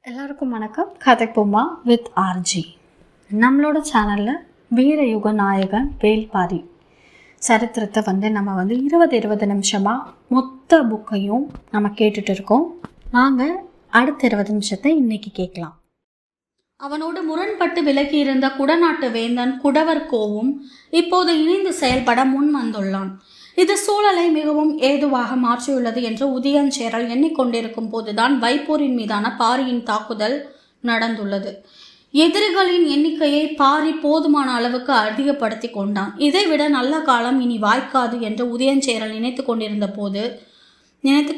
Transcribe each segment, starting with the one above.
எல்லாருக்கும் வணக்கம். கதைப்போமா with RJ. நம்மளோட சேனலில் வீரயுக நாயகன் வேல்பாரி சரித்திரத்தை நம்ம 20 நிமிஷமாக மொத்த புக்கையும் நம்ம கேட்டுட்டு இருக்கோம். வாங்க அடுத்த 20 நிமிஷத்தை இன்னைக்கு கேட்கலாம். அவனோடு முரண்பட்டு விலகி இருந்த குடநாட்டு வேந்தன் குடவர் கோவும் இப்போது இணைந்து செயல்பட முன் வந்துள்ளான். இது சூழலை மிகவும் ஏதுவாக மாற்றியுள்ளது என்று உதயஞ்சேரல் எண்ணிக்கொண்டிருக்கும் போதுதான் வைப்பூரின் மீதான பாரியின் தாக்குதல் நடந்துள்ளது. எதிரிகளின் எண்ணிக்கையை பாரி போதுமான அளவுக்கு அதிகப்படுத்தி கொண்டான். இதைவிட நல்ல காலம் இனி வாய்க்காது என்று உதயஞ்சேரல் நினைத்து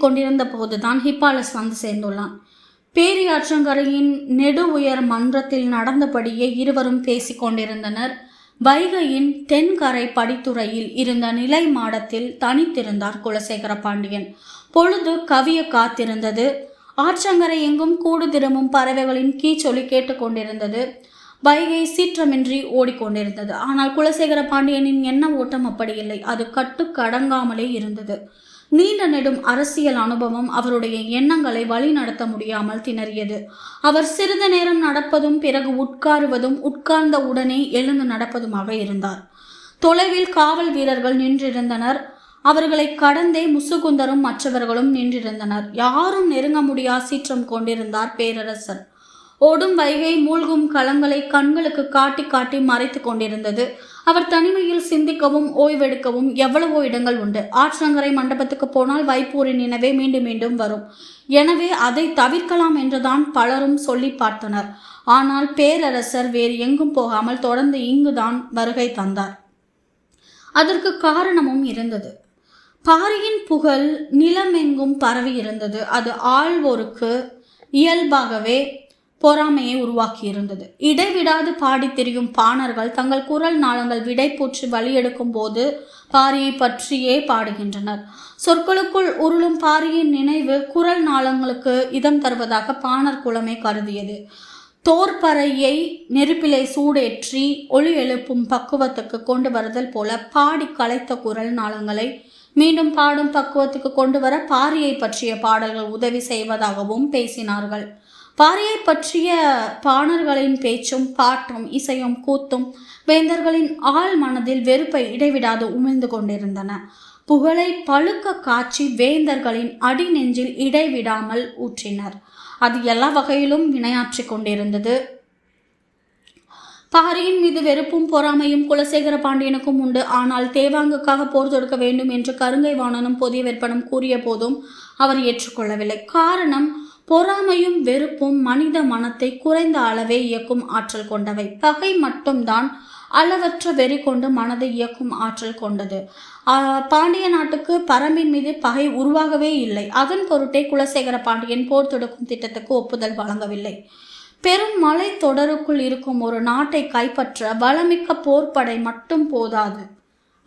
கொண்டிருந்த போதுதான் ஹிப்பாலஸ் வந்து சேர்ந்துள்ளான். பேரியாற்றங்கரையின் நெடு உயர் மன்றத்தில் நடந்தபடியே இருவரும் பேசி கொண்டிருந்தனர். வைகையின் தென்கரை படித்துறையில் இருந்த நிலை மாடத்தில் தனித்திருந்தார் குலசேகர பாண்டியன். பொழுது கவிய காத்திருந்தது. ஆற்றங்கரை எங்கும் கூடு திரும்பும் பறவைகளின் கீச்சொலி கேட்டுக்கொண்டிருந்தது. வைகை சீற்றமின்றி ஓடிக்கொண்டிருந்தது. ஆனால் குலசேகர பாண்டியனின் எண்ண ஓட்டம் அப்படி இல்லை. அது கட்டுக்கடங்காமலே இருந்தது. நீண்ட நெடும் அரசியல் அனுபவம் அவருடைய எண்ணங்களை வழி நடத்த முடியாமல் திணறியது. அவர் சிறிது நேரம் நடப்பதும் பிறகு உட்காருவதும் உட்கார்ந்த உடனே எழுந்து நடப்பதுமாக இருந்தார். தொலைவில் காவல் வீரர்கள் நின்றிருந்தனர். அவர்களை கடந்தே முசுகுந்தரும் மற்றவர்களும் நின்றிருந்தனர். யாரும் நெருங்க முடியா சீற்றம் கொண்டிருந்தார் பேரரசர். ஓடும் வைகை மூழ்கும் களங்களை கண்களுக்கு காட்டி காட்டி மறைத்து கொண்டிருந்தது. அவர் தனிமையில் சிந்திக்கவும் ஓய்வெடுக்கவும் எவ்வளவோ இடங்கள் உண்டு. ஆற்றங்கரை மண்டபத்துக்கு போனால் வைப்பூரின் நினைவே மீண்டும் மீண்டும் வரும். எனவே அதை தவிர்க்கலாம் என்றுதான் பலரும் சொல்லி பார்த்தனர். ஆனால் பேரரசர் வேறு எங்கும் போகாமல் தொடர்ந்து இங்குதான் வருகை தந்தார். அதற்கு காரணமும் இருந்தது. பாரியின் புகழ் நிலமெங்கும் பரவி இருந்தது. அது ஆள்வோருக்கு இயல்பாகவே பொறாமையை உருவாக்கி இருந்தது. இடைவிடாது பாடி திரியும் பாணர்கள் தங்கள் குரல் நாளங்கள் விடை போற்றி வழியெடுக்கும் போது பாரியை பற்றியே பாடுகின்றனர். சொற்களுக்குள் உருளும் பாரியின் நினைவு குரல் நாளங்களுக்கு இதம் தருவதாக பாணர் குலமே கருதியது. தோற்பறையை நெருப்பிலை சூடேற்றி ஒளி எழுப்பும் பக்குவத்துக்கு கொண்டு வருதல் போல பாடி கலைத்த குரல் நாளங்களை மீண்டும் பாடும் பக்குவத்துக்கு கொண்டு வர பாரியை பற்றிய பாடல்கள் உதவி செய்வதாகவும் பேசினார்கள். பாரியை பற்றிய பாணர்களின் பேச்சும் பாட்டும் இசையும் கூத்தும் வேந்தர்களின் ஆழ் மனதில் வெறுப்பை இடைவிடாது உமிழ்ந்து கொண்டிருந்தன. புகழை பழுக்க காட்சி வேந்தர்களின் அடி நெஞ்சில் இடைவிடாமல் ஊற்றினர். அது எல்லா வகையிலும் வினையாற்றி கொண்டிருந்தது. பாரியின் மீது வெறுப்பும் பொறாமையும் குலசேகர பாண்டியனுக்கும் உண்டு. ஆனால் தேவாங்குக்காக போர் தொடுக்க வேண்டும் என்று கருங்கை வாணனும் புதிய வெப்பனும் கூறிய போதும் அவர் ஏற்றுக்கொள்ளவில்லை. காரணம், பொறாமையும் வெறுப்பும் மனித மனத்தை குறைந்த அளவே இயக்கும் ஆற்றல் கொண்டவை. பகை மட்டும்தான் அளவற்ற வெறி கொண்டு மனதை இயக்கும் ஆற்றல் கொண்டது. பாண்டிய நாட்டுக்கு பரம்பின் மீது பகை உருவாகவே இல்லை. அதன் பொருட்டே குலசேகர பாண்டியன் போர் தொடுக்கும் திட்டத்துக்கு ஒப்புதல் வழங்கவில்லை. பெரும் மலை தொடருக்குள் இருக்கும் ஒரு நாட்டை கைப்பற்ற வளமிக்க போர்ப்படை மட்டும் போதாது.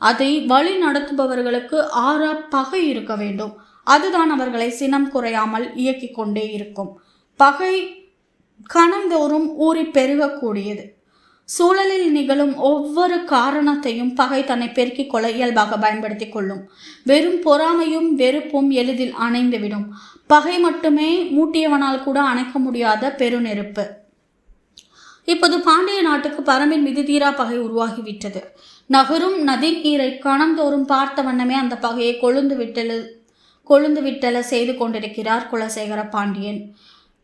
அதை வழி நடத்துபவர்களுக்கு ஆறா பகை இருக்க வேண்டும். அதுதான் அவர்களை சினம் குறையாமல் இயக்கி கொண்டே இருக்கும். பகை கணந்தோறும் ஊறி பெருகக்கூடியது. சூழலில் நிகழும் ஒவ்வொரு காரணத்தையும் பகை தன்னை பெருக்கிக் கொள்ள இயல்பாக பயன்படுத்தி கொள்ளும். வெறும் பொறாமையும் வெறுப்பும் எளிதில் அணைந்துவிடும். பகை மட்டுமே மூட்டியவனால் கூட அணைக்க முடியாத பெருநெருப்பு. இப்போது பாண்டிய நாட்டுக்கு பரம்பின் மீது தீரா பகை உருவாகிவிட்டது. நகரும் நதி நீரை கணந்தோறும் பார்த்த வண்ணமே அந்த பகையை கொழுந்து விட்டல செய்து கொண்டிருக்கிறார் குலசேகர பாண்டியன்.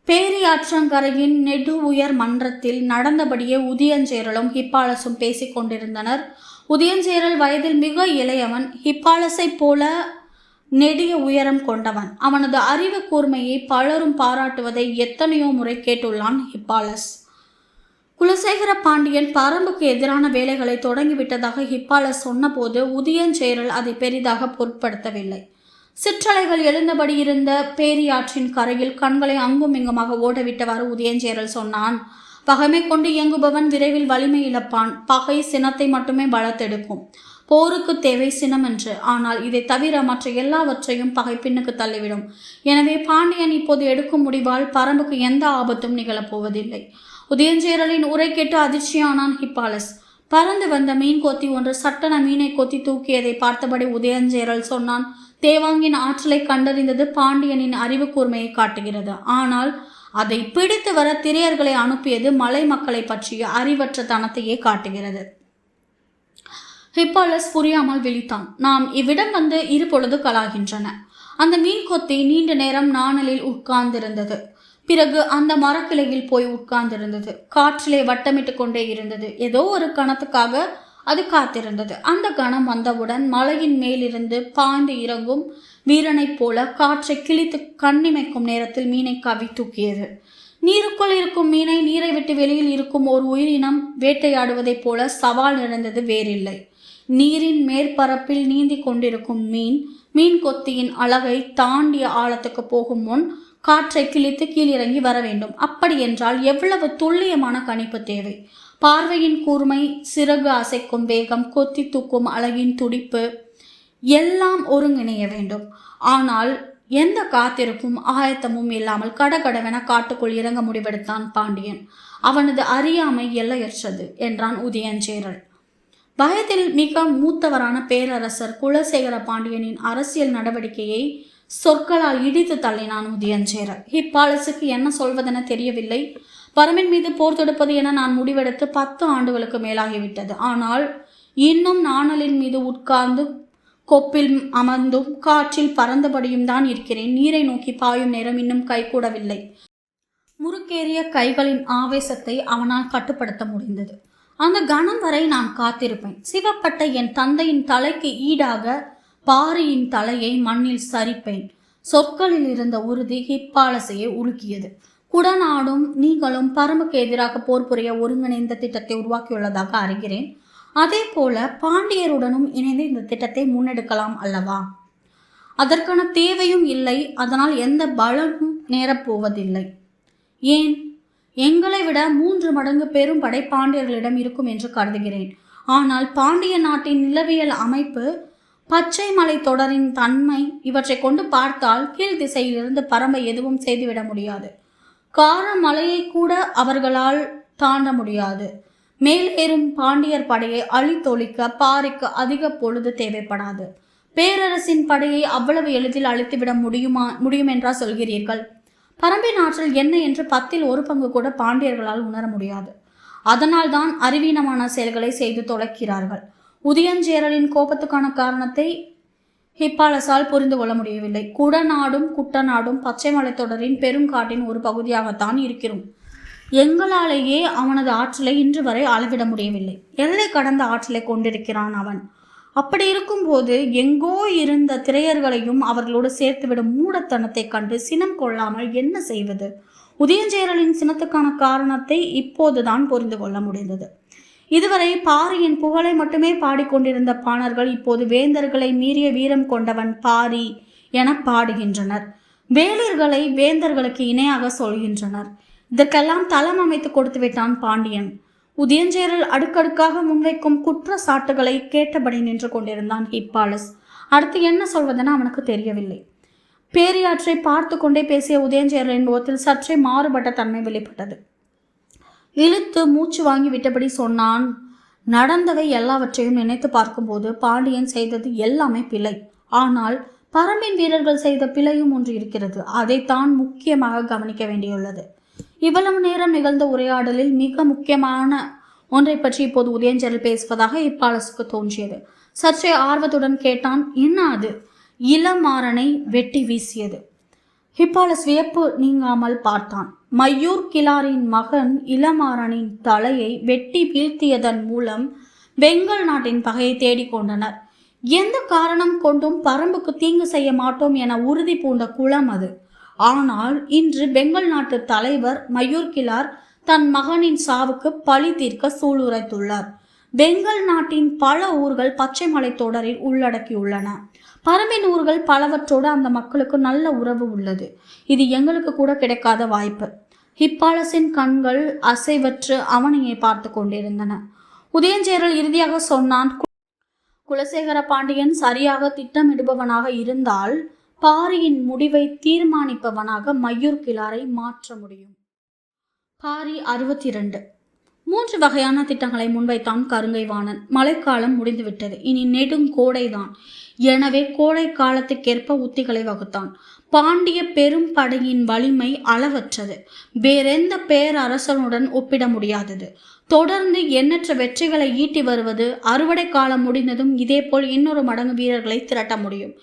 பேரியாற்றங்கரையின் நெடு உயர் மன்றத்தில் நடந்தபடியே உதயஞ்சேரலும் ஹிப்பாலஸும் பேசி கொண்டிருந்தனர். உதயஞ்சேரல் வயதில் மிக இளையவன். ஹிப்பாலஸை போல நெடிய உயரம் கொண்டவன். அவனது அறிவு கூர்மையை பலரும் பாராட்டுவதை எத்தனையோ முறை கேட்டுள்ளான் ஹிப்பாலஸ். குலசேகர பாண்டியன் பரம்புக்கு எதிரான வேலைகளை தொடங்கிவிட்டதாக ஹிப்பாலஸ் சொன்னபோது உதயஞ்சேரல் அதை பெரிதாக பொருட்படுத்தவில்லை. சிற்றலைகள் எழுந்தபடி இருந்த பேரியாற்றின் கரையில் கண்களை அங்கும் இங்குமாக ஓடவிட்டவாறு உதயஞ்சேரல் சொன்னான். பகைமை கொண்டு இயங்குபவன் விரைவில் வலிமை இழப்பான். பகை சினத்தை மட்டுமே பலத்தெடுக்கும். போருக்கு தேவை சினம் என்று. ஆனால் இதை தவிர மற்ற எல்லாவற்றையும் பகை பின்னுக்கு தள்ளிவிடும். எனவே பாண்டியன் இப்போது எடுக்கும் முடிவால் பரம்புக்கு எந்த ஆபத்தும் நிகழப்போவதில்லை. உதயஞ்சேரலின் உரை கேட்டு அதிர்ச்சியானான் ஹிப்பாலஸ். பறந்து வந்த மீன் கொத்தி ஒன்று சட்டன மீனை கொத்தி தூக்கியதை பார்த்தபடி உதயஞ்சேரல் சொன்னான். தேவாங்கின் ஆற்றலை கண்டறிந்தது பாண்டியனின் அறிவு கூர்மையை காட்டுகிறது. ஆனால் அதை பிடித்து வர திரையர்களை அனுப்பியது மலை மக்களை பற்றிய அறிவற்ற தனத்தையே காட்டுகிறது. ஹிப்பாலஸ் புரியாமல் விழித்தான். நாம் இவ்விடம் வந்து இரு பொழுதுகளாகின்றன. அந்த மீன் கொத்தி நீண்ட நேரம் நாணலில் உட்கார்ந்திருந்தது. பிறகு அந்த மரக்கிளையில் போய் உட்கார்ந்திருந்தது. காற்றிலே வட்டமிட்டு கொண்டே இருந்தது. ஏதோ ஒரு கணத்துக்காக அது காத்திருந்தது. அந்த கணம் வந்தவுடன் மலையின் மேலிருந்து பாய்ந்து இறங்கும் வீரனைப் போல காற்றை கிழித்து கண்ணிமைக்கும் நேரத்தில் மீனை கவி தூக்கியது. நீருக்குள் இருக்கும் மீனை நீரை விட்டு வெளியில் இருக்கும் ஒரு உயிரினம் வேட்டையாடுவதைப் போல சவால் நிறைந்தது வேறில்லை. நீரின் மேற்பரப்பில் நீந்தி கொண்டிருக்கும் மீன் கொத்தியின் அழகை தாண்டிய ஆழத்துக்கு போகும் முன் காற்றை கிழித்து கீழிறங்கி வர வேண்டும். அப்படி என்றால் எவ்வளவு துல்லியமான கணிப்பு தேவை! பார்வையின் கூர்மை, சிறகு அசைக்கும் வேகம், கொத்தி தூக்கும் அழகின் துடிப்பு எல்லாம் ஒருங்கிணைய வேண்டும். ஆனால் எந்த காத்திருப்பும் ஆயத்தமும் இல்லாமல் கடகடவென காட்டுக்குள் இறங்க முடிவெடுத்தான் பாண்டியன். அவனது அறியாமை எல்லையற்றது என்றான் உதயஞ்சேரல். பயத்தில் மிக மூத்தவரான பேரரசர் குலசேகர பாண்டியனின் அரசியல் நடவடிக்கையை சொற்களால் இடித்து தள்ளினான் உதயஞ்சேரல். ஹிப்பாலஸுக்கு என்ன சொல்வதென தெரியவில்லை. பரம்பின் மீது போர் தொடுப்பது என நான் முடிவெடுத்து 10 ஆண்டுகளுக்கு மேலாகிவிட்டது. ஆனால் இன்னும் நாணலின் மீது உட்கார்ந்து கொப்பில் அமர்ந்தும் காற்றில் பறந்தபடியும் தான் இருக்கிறேன். நீரை நோக்கி பாயும் நேரம் இன்னும் கைகூடவில்லை. முறுக்கேறிய கைகளின் ஆவேசத்தை அவனால் கட்டுப்படுத்த முடிந்தது. அந்த கணம் வரை நான் காத்திருப்பேன். சிவப்பட்ட என் தந்தையின் தலைக்கு ஈடாக பாரியின் தலையை மண்ணில் சரிப்பேன். சொற்களில் இருந்த உறுதி ஹிப்பாலஸையே உலுக்கியது. குடநாடும் நீங்களும் பரம்புக்கு எதிராக போர் புரிய ஒருங்கிணைந்த திட்டத்தை உருவாக்கியுள்ளதாக அறிகிறேன். அதே போல பாண்டியருடனும் இணைந்து இந்த திட்டத்தை முன்னெடுக்கலாம் அல்லவா? அதற்கான தேவையும் இல்லை. அதனால் எந்த பலனும் நேரப்போவதில்லை. ஏன்? எங்களை விட 3 மடங்கு பெரும் படை பாண்டியர்களிடம் இருக்கும் என்று கருதுகிறேன். ஆனால் பாண்டிய நாட்டின் நிலவியல் அமைப்பு, பச்சை மலை தொடரின் தன்மை இவற்றை கொண்டு பார்த்தால் கீழ் திசையிலிருந்து பரம்பை எதுவும் செய்துவிட முடியாது. கார மலையை கூட அவர்களால் தாண்ட முடியாது. மேலேறும் பாண்டியர் படையை அழித்தொழிக்க பாரிக்கு அதிக பொழுது தேவைப்படாது. பேரரசின் படையை அவ்வளவு எளிதில் அழித்துவிட முடியும் என்றா சொல்கிறீர்கள்? பரம்பின் ஆற்றல் என்ன என்று 10ல் 1 பங்கு கூட பாண்டியர்களால் உணர முடியாது. அதனால் தான் அறிவீனமான செயல்களை செய்து தொலைக்கிறார்கள். உதயஞ்சேரலின் கோபத்துக்கான காரணத்தை ஹிப்பாலஸால் புரிந்து கொள்ள முடியவில்லை. குடநாடும் குட்டநாடும் பச்சை மலைத்தொடரின் பெருங்காட்டின் ஒரு பகுதியாகத்தான் இருக்கிறோம். எங்களாலேயே அவனது ஆற்றலை இன்று வரை அளவிட முடியவில்லை. எல்லை கடந்த ஆற்றலை கொண்டிருக்கிறான் அவன். அப்படி இருக்கும்போது எங்கோ இருந்த திரையர்களையும் அவர்களோடு சேர்த்துவிடும் மூடத்தனத்தை கண்டு சினம் கொள்ளாமல் என்ன செய்வது? உதயஞ்சேரலின் சினத்துக்கான காரணத்தை இப்போதுதான் புரிந்து கொள்ள முடிந்தது. இதுவரை பாரியின் புகழை மட்டுமே பாடிக்கொண்டிருந்த பாணர்கள் இப்போது வேந்தர்களை மீறிய வீரம் கொண்டவன் பாரி என பாடுகின்றனர். வேளிர்களை வேந்தர்களுக்கு இணையாக சொல்கின்றனர். இதற்கெல்லாம் தளம் அமைத்து கொடுத்து விட்டான் பாண்டியன். உதயஞ்சேரல் அடுக்கடுக்காக முன்வைக்கும் குற்றச்சாட்டுகளை கேட்டபடி நின்று கொண்டிருந்தான் ஹிப்பாலஸ். அடுத்து என்ன சொல்வதென அவனுக்கு தெரியவில்லை. பேரியாற்றை பார்த்து கொண்டே பேசிய உதயஞ்சேரலின் முகத்தில் சற்றே மாறுபட்ட தன்மை வெளிப்பட்டது. இழுத்து மூச்சு வாங்கி விட்டபடி சொன்னான். நடந்தவை எல்லாவற்றையும் நினைத்து பார்க்கும்போது பாண்டியன் செய்தது எல்லாமே பிழை. ஆனால் பரம்பின் வீரர்கள் செய்த பிழையும் ஒன்று இருக்கிறது. அதைத்தான் முக்கியமாக கவனிக்க வேண்டியுள்ளது. இவ்வளவு நேரம் நிகழ்ந்த உரையாடலில் மிக முக்கியமான ஒன்றை பற்றி இப்போது உதயஞ்சேரல் பேசுவதாக ஹிப்பாலஸுக்கு தோன்றியது. சற்றே ஆர்வத்துடன் கேட்டான். என்ன அது? இளமாறனை வெட்டி வீசியது. ஹிப்பாலஸ் வியப்பு நீங்காமல் பார்த்தான். மையூர் கிளாரின் மகன் இளமாறனின் தலையை வெட்டி வீழ்த்தியதன் மூலம் பெங்கல் நாட்டின் பகையை தேடிக்கொண்டனர். எந்த காரணம் கொண்டும் பரம்புக்கு தீங்கு செய்ய மாட்டோம் என உறுதி பூண்ட குலம் அது. ஆனால் இன்று பெங்கல் நாட்டு தலைவர் மையூர் கிளார் தன் மகனின் சாவுக்கு பழி தீர்க்க சூளுரைத்துள்ளார். பெங்கல் நாட்டின் பல ஊர்கள் பச்சை மலை தொடரில் உள்ளடக்கியுள்ளன. பரம்பின் ஊர்கள் பலவற்றோடு அந்த மக்களுக்கு நல்ல உறவு உள்ளது. இது எங்களுக்கு கூட கிடைக்காத வாய்ப்பு. ஹிப்பாலஸின் கண்கள் அசைவற்று அவனையே பார்த்து கொண்டிருந்தன. உதயஞ்சேரல் இறுதியாக சொன்னான். குலசேகர பாண்டியன் சரியாக திட்டமிடுபவனாக இருந்தால் பாரியின் முடிவை தீர்மானிப்பவனாக மையூர் கிளாரை மாற்ற முடியும். பாரி 62. 3 வகையான திட்டங்களை முன்வைத்தான் கருங்கை வாணன். மழைக்காலம் முடிந்துவிட்டது. இனி நெடுங்கோடைதான். எனவே கோடை காலத்துக்கேற்ப உத்திகளை வகுத்தான். பாண்டிய பெரும் படையின் வலிமை அளவற்றது, வேறெந்த பேரரசனுடன் ஒப்பிட முடியாதது. தொடர்ந்து எண்ணற்ற வெற்றிகளை ஈட்டி வருவது. அறுவடை காலம் முடிந்ததும் இதேபோல் இன்னொரு மடங்கு வீரர்களை திரட்ட முடியும்.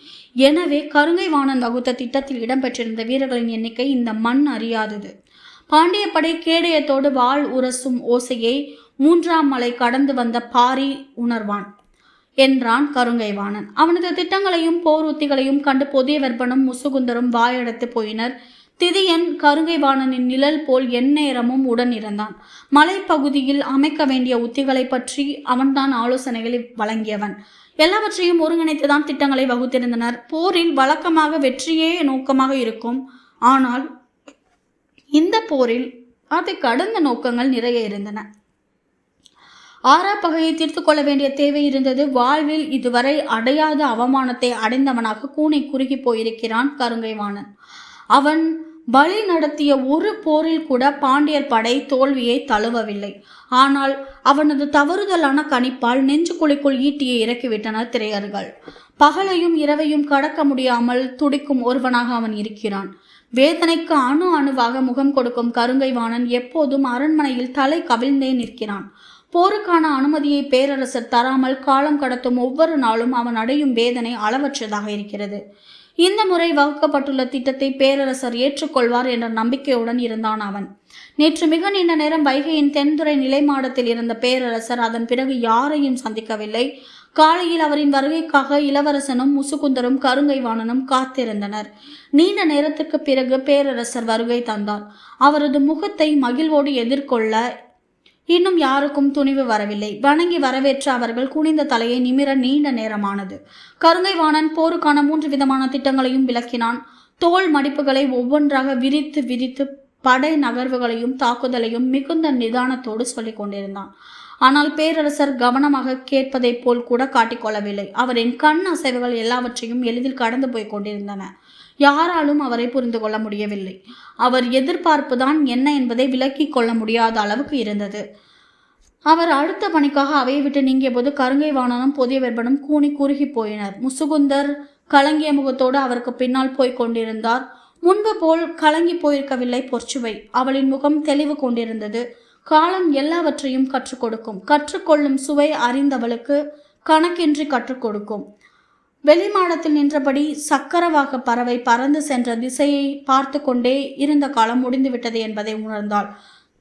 எனவே கருங்கை வாணன் வகுத்த திட்டத்தில் இடம்பெற்றிருந்த வீரர்களின் எண்ணிக்கை இந்த மண் அறியாதது. பாண்டிய படை கேடயத்தோடு வாள் உரசும் ஓசையை 3ஆம் மலை கடந்து வந்த பாரி உணர்வான் என்றான் கருங்கைவாணன். அவனது திட்டங்களையும் போர் உத்திகளையும் கண்டு புதிய வெப்பனும் முசுகுந்தரும் வாயடைத்து போயினர். திதியன் கருங்கைவாணனின் நிழல் போல் எந்நேரமும் உடன் இருந்தான். மலைப்பகுதியில் அமைக்க வேண்டிய உத்திகளை பற்றி அவன்தான் ஆலோசனைகளை வழங்கியவன். எல்லாவற்றையும் ஒருங்கிணைத்துதான் திட்டங்களை வகுத்திருந்தனர். போரில் வழக்கமாக வெற்றியே நோக்கமாக இருக்கும். ஆனால் இந்த போரில் அதை கடந்த நோக்கங்கள் நிறைய இருந்தன. ஆறாப்பகையை தீர்த்து கொள்ள வேண்டிய தேவை இருந்தது. வாழ்வில் இதுவரை அடையாத அவமானத்தை அடைந்தவனாக கூனை குறுகி போயிருக்கிறான் கருங்கைவாணன். அவன் பலி நடத்திய ஒரு போரில் கூட பாண்டியர் படை தோல்வியை தழுவவில்லை. ஆனால் அவனது தவறுதலான கணிப்பால் நெஞ்சுக்குழிக்குள் ஈட்டியை இறக்கிவிட்டனர் திரையர்கள். பகலையும் இரவையும் கடக்க முடியாமல் துடிக்கும் ஒருவனாக அவன் இருக்கிறான். வேதனைக்கு அணு அணுவாக முகம் கொடுக்கும் கருங்கைவாணன் எப்போதும் அரண்மனையில் தலை கவிழ்ந்தே நிற்கிறான். போருக்கான அனுமதியை பேரரசர் தராமல் காலம் கடத்தும் ஒவ்வொரு நாளும் அவன் அடையும் வேதனை அளவற்றதாக இருக்கிறது. இந்த முறை வகுக்கப்பட்டுள்ள திட்டத்தை பேரரசர் ஏற்றுக்கொள்வார் என்ற நம்பிக்கையுடன் இருந்தான் அவன். நேற்று மிக நீண்ட நேரம் வைகையின் தென்துறை நிலைமாடத்தில் இருந்த பேரரசர் அதன் பிறகு யாரையும் சந்திக்கவில்லை. காலையில் அவரின் வருகைக்காக இளவரசனும் முசுகுந்தரும் கருங்கைவாணனும் காத்திருந்தனர். நீண்ட நேரத்திற்கு பிறகு பேரரசர் வருகை தந்தார். அவரது முகத்தை மகிழ்வோடு எதிர்கொள்ள இன்னும் யாருக்கும் துணிவு வரவில்லை. வணங்கி வரவேற்ற அவர்கள் குனிந்த தலையை நிமிர நீண்ட நேரமானது. கருங்கைவாணன் போருக்கான 3 விதமான திட்டங்களையும் விளக்கினான். தோல் மடிப்புகளை ஒவ்வொன்றாக விரித்து விரித்து படை நகர்வுகளையும் தாக்குதலையும் மிகுந்த நிதானத்தோடு சொல்லிக் கொண்டிருந்தான். ஆனால் பேரரசர் கவனமாக கேட்பதைப் போல் கூட காட்டிக்கொள்ளவில்லை. அவரின் கண் அசைவுகள் எல்லாவற்றையும் எளிதில் கடந்து போய் கொண்டிருந்தன. யாராலும் அவரை புரிந்து கொள்ள முடியவில்லை. அவர் எதிர்பார்ப்பு தான் என்ன என்பதை விளக்கிக் கொள்ள முடியாத அளவுக்கு இருந்தது. அவர் அடுத்த பணிக்காக அவையை விட்டு நீங்கிய போது கருங்கைவாணனும் புதிய வெப்பனும் கூனி குறுகி போயினர். முசுகுந்தர் கலங்கிய முகத்தோடு அவருக்கு பின்னால் போய் கொண்டிருந்தார். முன்பு போல் கலங்கி போயிருக்கவில்லை பொற்சுவை. அவளின் முகம் தெளிவு கொண்டிருந்தது. காலம் எல்லாவற்றையும் கற்றுக் கொடுக்கும். கற்றுக்கொள்ளும் சுவை அறிந்தவளுக்கு கணக்கின்றி கற்றுக் கொடுக்கும். வெளிமாடத்தில் நின்றபடி சக்கரவாக பறவை பறந்து சென்ற திசையை பார்த்து கொண்டே இருந்த காலம் முடிந்துவிட்டது என்பதை உணர்ந்தாள்.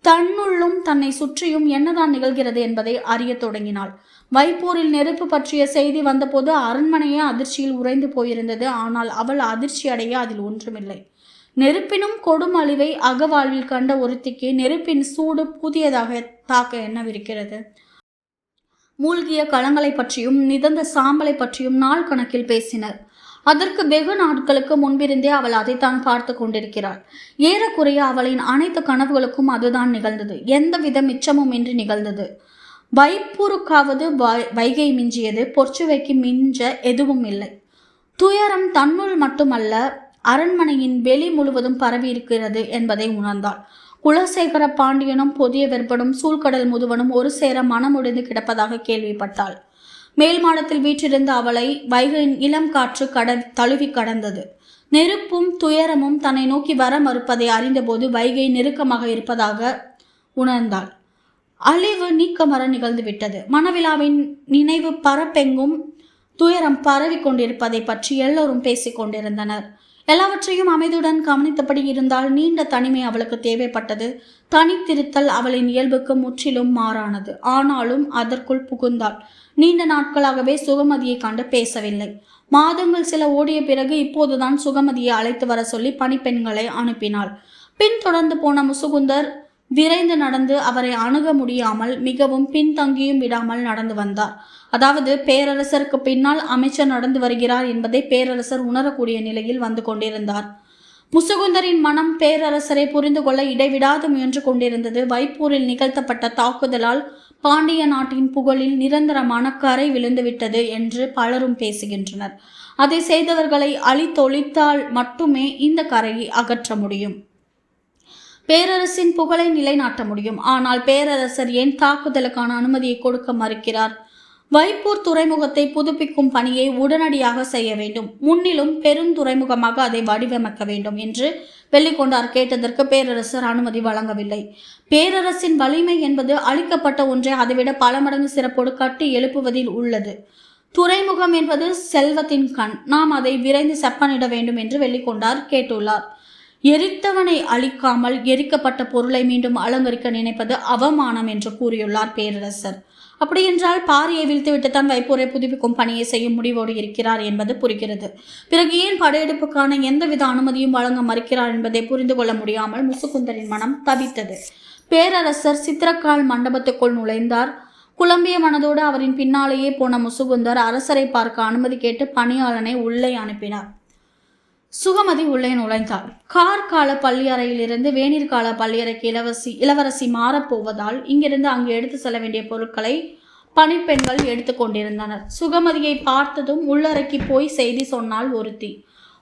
தன்னுள்ளும் தன்னை சுற்றியும் என்னதான் நிகழ்கிறது என்பதை அறிய தொடங்கினாள். வைப்பூரில் நெருப்பு பற்றிய செய்தி வந்தபோது அரண்மனையே அதிர்ச்சியில் உறைந்து போயிருந்தது. ஆனால் அவள் அதிர்ச்சி அடைய அதில் ஒன்றுமில்லை. நெருப்பினும் கொடும் அழிவை அகவாழ்வில் கண்ட ஒருத்திக்கு நெருப்பின் சூடு புதியதாக தாக்க என்னவிருக்கிறது? மூழ்கிய களங்களை பற்றியும் நிதந்த சாம்பலை பற்றியும் நாள் கணக்கில் பேசினர். அதற்கு வெகு நாட்களுக்கு முன்பிருந்தே அவள் அதைத்தான் பார்த்து கொண்டிருக்கிறாள். ஏறக்குறைய அவளின் அனைத்து கனவுகளுக்கும் அதுதான் நிகழ்ந்தது. எந்தவித மிச்சமும் இன்றி நிகழ்ந்தது. வைப்பூருக்காவது வைகை மிஞ்சியது. பொற்சுவைக்கு மிஞ்ச எதுவும் இல்லை. துயரம் தன்னுள் மட்டுமல்ல, அரண்மனையின் வெளி முழுவதும் பரவி இருக்கிறது என்பதை உணர்ந்தாள். குலசேகர பாண்டியனும் புதிய வெப்பனும் சூழ்கடல் முதுவனும் ஒரு சேர மனமுடிந்து கிடப்பதாக கேள்விப்பட்டாள். மேல் மாடத்தில் வீற்றிருந்த அவளை வைகையின் இளம் காற்று தழுவி கடந்தது. நெருப்பும் துயரமும் தன்னை நோக்கி வர மறுப்பதை அறிந்தபோது வைகை நெருக்கமாக இருப்பதாக உணர்ந்தாள். அழிவு நீக்கமர நிகழ்ந்து விட்டது. மணவிழாவின் நினைவு பரப்பெங்கும் துயரம் பரவி கொண்டிருப்பதை பற்றி எல்லோரும் பேசிக் கொண்டிருந்தனர். எல்லாவற்றையும் அமைதியுடன் கவனித்தபடி இருந்தால் நீண்ட தனிமை அவளுக்கு தேவைப்பட்டது. தனித்திருத்தல் அவளின் இயல்புக்கு முற்றிலும் மாறானது. ஆனாலும் அதற்குள் புகுந்தாள். நீண்ட நாட்களாகவே சுகமதியை கண்டு பேசவில்லை. மாதங்கள் சில ஓடிய பிறகு இப்போதுதான் சுகமதியை அழைத்து வர சொல்லி பணிப்பெண்களை அனுப்பினாள். பின் தொடர்ந்து போன முசுகுந்தர் விரைந்து நடந்து அவரை அணுக முடியாமல் மிகவும் பின்தங்கியும் விடாமல் நடந்து வந்தார். அதாவது பேரரசருக்கு பின்னால் அமைச்சர் நடந்து வருகிறார் என்பதை பேரரசர் உணரக்கூடிய நிலையில் வந்து கொண்டிருந்தார். முசுகுந்தரின் மனம் பேரரசரை புரிந்து கொள்ள இடைவிடாது முயன்று கொண்டிருந்தது. வைப்பூரில் நிகழ்த்தப்பட்ட தாக்குதலால் பாண்டிய நாட்டின் புகழில் நிரந்தரமான கரை விழுந்துவிட்டது என்று பலரும் பேசுகின்றனர். அதை செய்தவர்களை அழித்தொழித்தால் மட்டுமே இந்த கரையை அகற்ற முடியும். பேரரசின் புகழை நிலைநாட்ட முடியும். ஆனால் பேரரசர் ஏன் தாக்குதலுக்கான அனுமதியை கொடுக்க மறுக்கிறார்? வைப்பூர் துறைமுகத்தை புதுப்பிக்கும் பணியை உடனடியாக செய்ய வேண்டும். முன்னிலும் பெரும் துறைமுகமாக அதை வடிவமைக்க வேண்டும் என்று வெள்ளிக்கொண்டார் கேட்டதற்கு பேரரசர் அனுமதி வழங்கவில்லை. பேரரசின் வலிமை என்பது அளிக்கப்பட்ட ஒன்றை அதைவிட பல மடங்கு சிறப்போடு கட்டி எழுப்புவதில் உள்ளது. துறைமுகம் என்பது செல்வத்தின் கண். நாம் அதை விரைந்து செப்பனிட வேண்டும் என்று வெள்ளிக்கொண்டார் கேட்டுள்ளார். எரித்தவனை அழிக்காமல் எரிக்கப்பட்ட பொருளை மீண்டும் அலங்கரிக்க நினைப்பது அவமானம் என்று கூறியுள்ளார் பேரரசர். அப்படியென்றால் பாரியை வீழ்த்துவிட்டுத்தான் வைப்பூரை புதுப்பிக்கும் பணியை செய்யும் முடிவோடு இருக்கிறார் என்பது புரிகிறது. பிறகு ஏன் படையெடுப்புக்கான எந்தவித அனுமதியும் வழங்க மறுக்கிறார் என்பதை புரிந்து கொள்ள முடியாமல் முசுகுந்தரின் மனம் தவித்தது. பேரரசர் சித்திரக்கால் மண்டபத்துக்குள் நுழைந்தார். குழம்பிய மனதோடு அவரின் பின்னாலேயே போன முசுகுந்தர் அரசரை பார்க்க அனுமதி கேட்டு பணியாளனை உள்ளே அனுப்பினார். சுகமதி உள்ளே நுழைந்தாள். கார்கால பள்ளியறையிலிருந்து வேநீர்கால பள்ளியறைக்கு இளவரசி மாறப்போவதால் இங்கிருந்து அங்கு எடுத்து செல்ல வேண்டிய பொருட்களை பணிப்பெண்கள் எடுத்து கொண்டிருந்தனர். சுகமதியை பார்த்ததும் உள்ளறைக்கு போய் செய்தி சொன்னால் ஒருத்தி.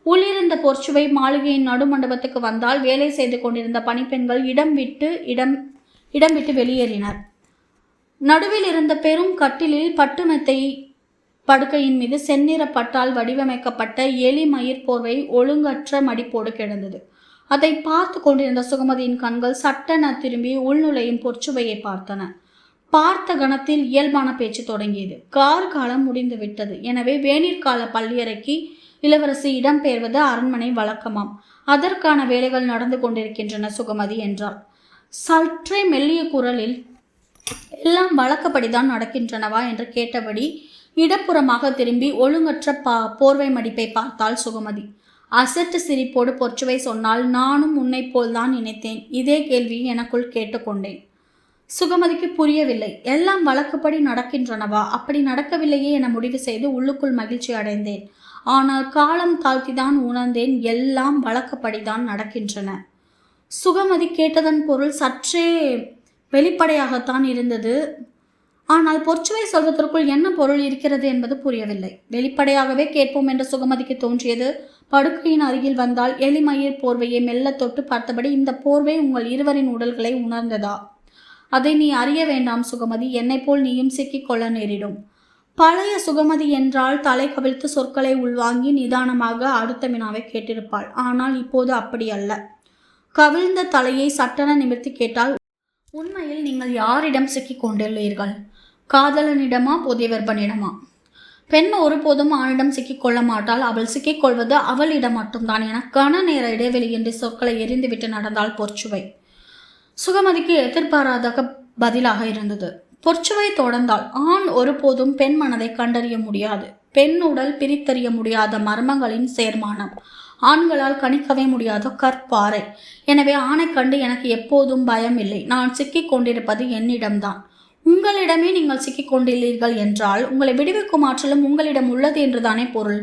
உள்ளிருந்த பொற்சுவை மாளிகையின் நடுமண்டபத்துக்கு வந்தால் வேலை செய்து கொண்டிருந்த பணிப்பெண்கள் இடம் விட்டு வெளியேறினர். நடுவில் இருந்த பெரும் கட்டிலில் பட்டுமெத்தை படுக்கையின் மீது செந்நிற பட்டால் வடிவமைக்கப்பட்ட எலி மயிர் போர்வை ஒழுங்கற்ற மடிப்போடு கிடந்தது. அதை பார்த்து கொண்டிருந்த சுகமதியின் கண்கள் சட்டென திரும்பி உள்நுழையும் பொற்சுவையை பார்த்தன. பார்த்த கணத்தில் இயல்பான பேச்சு தொடங்கியது. காலம் முடிந்து விட்டது. எனவே வேநீர்கால பள்ளியறைக்கு இளவரசி இடம்பெயர்வது அரண்மனை வழக்கமாம். அதற்கான வேலைகள் நடந்து கொண்டிருக்கின்றன சுகமதி என்றாள். சற்றே மெல்லிய குரலில் எல்லாம் வழக்கப்படிதான் நடக்கின்றனவா என்று கேட்டபடி இடப்புறமாக திரும்பி ஒழுங்கற்ற போர்வை மடிப்பை பார்த்தாள் சுகமதி. அசட்டு சிரிப்போடு பொற்சுவை சொன்னால், நானும் உன்னை போல்தான் நினைத்தேன். இதே கேள்வியை எனக்குள் கேட்டுக்கொண்டேன். சுகமதிக்கு புரியவில்லை. எல்லாம் வழக்கப்படி நடக்கின்றனவா? அப்படி நடக்கவில்லையே என முடிவு செய்து உள்ளுக்குள் மகிழ்ச்சி அடைந்தேன். ஆனால் காலம் தாழ்த்திதான் உணர்ந்தேன், எல்லாம் வழக்கப்படிதான் நடக்கின்றன. சுகமதி கேட்டதன் பொருள் சற்றே வெளிப்படையாகத்தான் இருந்தது. ஆனால் பொற்சுவை சொல்வதற்குள் என்ன பொருள் இருக்கிறது என்பது புரியவில்லை. வெளிப்படையாகவே கேட்போம் என்று சுகமதிக்கு தோன்றியது. படுக்கையின் அருகில் வந்தால் எலிமயிர் போர்வையை மெல்ல தொட்டு பார்த்தபடி, இந்த போர்வை உங்கள் இருவரின் உடல்களை உணர்ந்ததா? அதை நீ அறிய வேண்டாம் சுகமதி. என்னை போல் நீயும் சிக்கிக்கொள்ள நேரிடும். பழைய சுகமதி என்றால் தலை கவிழ்த்து சொற்களை உள்வாங்கி நிதானமாக அடுத்த வினாவை கேட்டிருப்பாள். ஆனால் இப்போது அப்படி அல்ல. கவிழ்ந்த தலையை சட்டென நிமிர்த்தி கேட்டால், உண்மையில் நீங்கள் யாரிடம் சிக்கிக் கொண்டுள்ளீர்கள்? காதலனிடமா புதியவர்பனிடமா? பெண் ஒருபோதும் ஆணிடம் சிக்கிக்கொள்ள மாட்டாள். அவள் சிக்கிக்கொள்வது அவளிடம் மட்டும்தான் என கன நேர இடைவெளியின்றி சொற்களை எரிந்துவிட்டு நடந்தாள் பொற்சுவை. சுகமதிக்கு எதிர்பாராத பதிலாக இருந்தது. பொற்சுவை தொடர்ந்தாள். ஆண் ஒருபோதும் பெண் மனதை கண்டறிய முடியாது. பெண் உடல் பிரித்தறிய முடியாத மர்மங்களின் சேர்மானம். ஆண்களால் கணிக்கவே முடியாத கற்பாறை. எனவே ஆணை கண்டு எனக்கு எப்போதும் பயம் இல்லை. நான் சிக்கிக் கொண்டிருப்பது என்னிடம்தான். உங்களிடமே நீங்கள் சிக்கிக் கொண்டுள்ளீர்கள் என்றால் உங்களை விடுவிக்கும் ஆற்றலும் உங்களிடம் உள்ளது என்றுதானே பொருள்.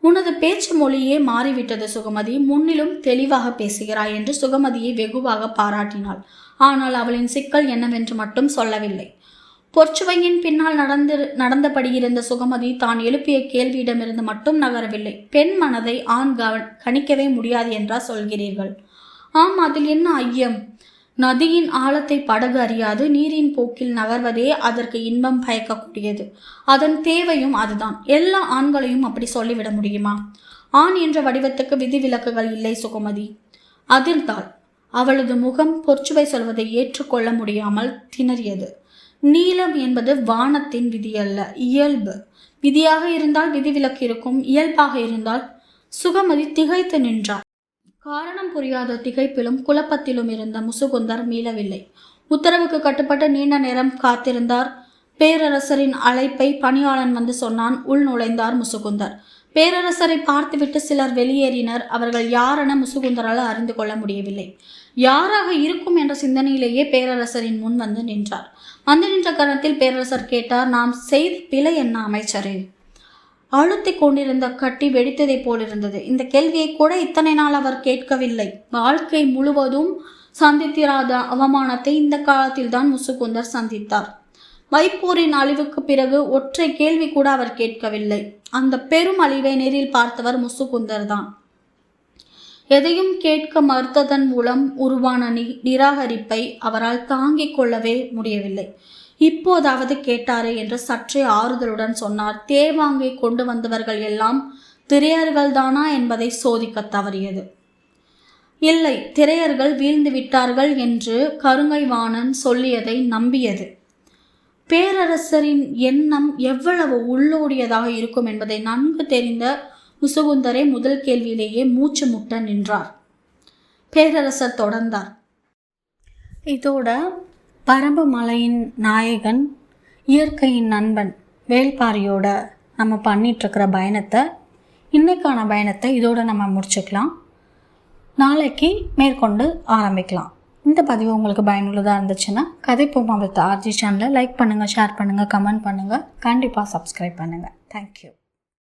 உனது பேச்சு மொழியே மாறிவிட்டது சுகமதி. முன்னிலும் தெளிவாக பேசுகிறாய் என்று சுகமதியை வெகுவாக பாராட்டினாள். ஆனால் அவளின் சிக்கல் என்னவென்று மட்டும் சொல்லவில்லை. பொற்சுவையின் பின்னால் நடந்தபடி இருந்த சுகமதி தான் எழுப்பிய கேள்வியிடமிருந்து மட்டும் நகரவில்லை. பெண் மனதை ஆண் கணிக்கவே முடியாது என்றா சொல்கிறீர்கள்? ஆம், அதில் என்ன ஐயம்? நதியின் ஆழத்தை படகு அறியாது நீரின் போக்கில் நகர்வதே அதற்கு இன்பம் பயக்கக்கூடியது. அதன் தேவையும் அதுதான். எல்லா ஆண்களையும் அப்படி சொல்லிவிட முடியுமா? ஆண் என்ற வடிவத்துக்கு விதிவிலக்குகள் இல்லை சுகமதி. அதிர்ந்தாள். அவளது முகம் பொற்சுவை சொல்வதை ஏற்றுக்கொள்ள முடியாமல் திணறியது. நீளம் என்பது வானத்தின் விதி அல்ல, இயல்பு. விதியாக இருந்தால் விதிவிலக்கு இருக்கும், இயல்பாக இருந்தால். சுகமதி திகைத்து நின்றார். காரணம் புரியாத திகைப்பிலும் குழப்பத்திலும் இருந்த முசுகுந்தர் மீளவில்லை. உத்தரவுக்கு கட்டுப்பட்டு நீண்ட நேரம் காத்திருந்தார். பேரரசரின் அழைப்பை பணியாளன் வந்து சொன்னான். உள் நுழைந்தார் முசுகுந்தர். பேரரசரை பார்த்துவிட்டு சிலர் வெளியேறினர். அவர்கள் யாரென முசுகுந்தரால் அறிந்து கொள்ள முடியவில்லை. யாராக இருக்கும் என்ற சிந்தனையிலேயே பேரரசரின் முன் வந்து நின்றார். வந்து நின்ற கணத்தில் பேரரசர் கேட்டார், நாம் செய்த பிழை என்ன அமைச்சரே? அழுத்தி கொண்டிருந்த கட்டி வெடித்ததை போலிருந்தது. இந்த கேள்வியை கூட இத்தனை நாள் அவர் கேட்கவில்லை. வாழ்க்கை முழுவதும் சந்தித்திராத அவமானத்தை இந்த காலத்தில் தான் முசுகுந்தர் சந்தித்தார். வைப்பூரின் அழிவுக்கு பிறகு ஒற்றை கேள்வி கூட அவர் கேட்கவில்லை. அந்த பெரும் அழிவை நேரில் பார்த்தவர் முசுகுந்தர் தான். எதையும் கேட்க மறுத்ததன் மூலம் உருவான நிராகரிப்பை அவரால் தாங்கிக் கொள்ளவே முடியவில்லை. இப்போதாவது கேட்டாரே என்று சற்றே ஆறுதலுடன் சொன்னார். தேவாங்கை கொண்டு வந்தவர்கள் எல்லாம் திரையர்கள் தானா என்பதை சோதிக்க தவறியது. இல்லை, திரையர்கள் வீழ்ந்து விட்டார்கள் என்று கருங்கை வாணன் சொல்லியதை நம்பியது. பேரரசரின் எண்ணம் எவ்வளவு உள்ளோடியதாக இருக்கும் என்பதை நன்கு தெரிந்த முசுகுந்தரே முதல் கேள்வியிலேயே மூச்சு முட்ட நின்றார். பேரரசர் தொடர்ந்தார். இதோட பரம்பு மலையின் நாயகன், இயற்கையின் நண்பன் வேள்பாரியோட நம்ம பண்ணிகிட்ருக்கிற பயணத்தை, இன்னைக்கான பயணத்தை இதோட நம்ம முடிச்சுக்கலாம். நாளைக்கு மேற்கொண்டு ஆரம்பிக்கலாம். இந்த பதிவு உங்களுக்கு பயனுள்ளதாக இருந்துச்சுன்னா கதைப்போமா வித் ஆர்ஜி சேனலை லைக் பண்ணுங்கள், ஷேர் பண்ணுங்கள், கமெண்ட் பண்ணுங்கள், கண்டிப்பாக சப்ஸ்கிரைப் பண்ணுங்கள். தேங்க்யூ.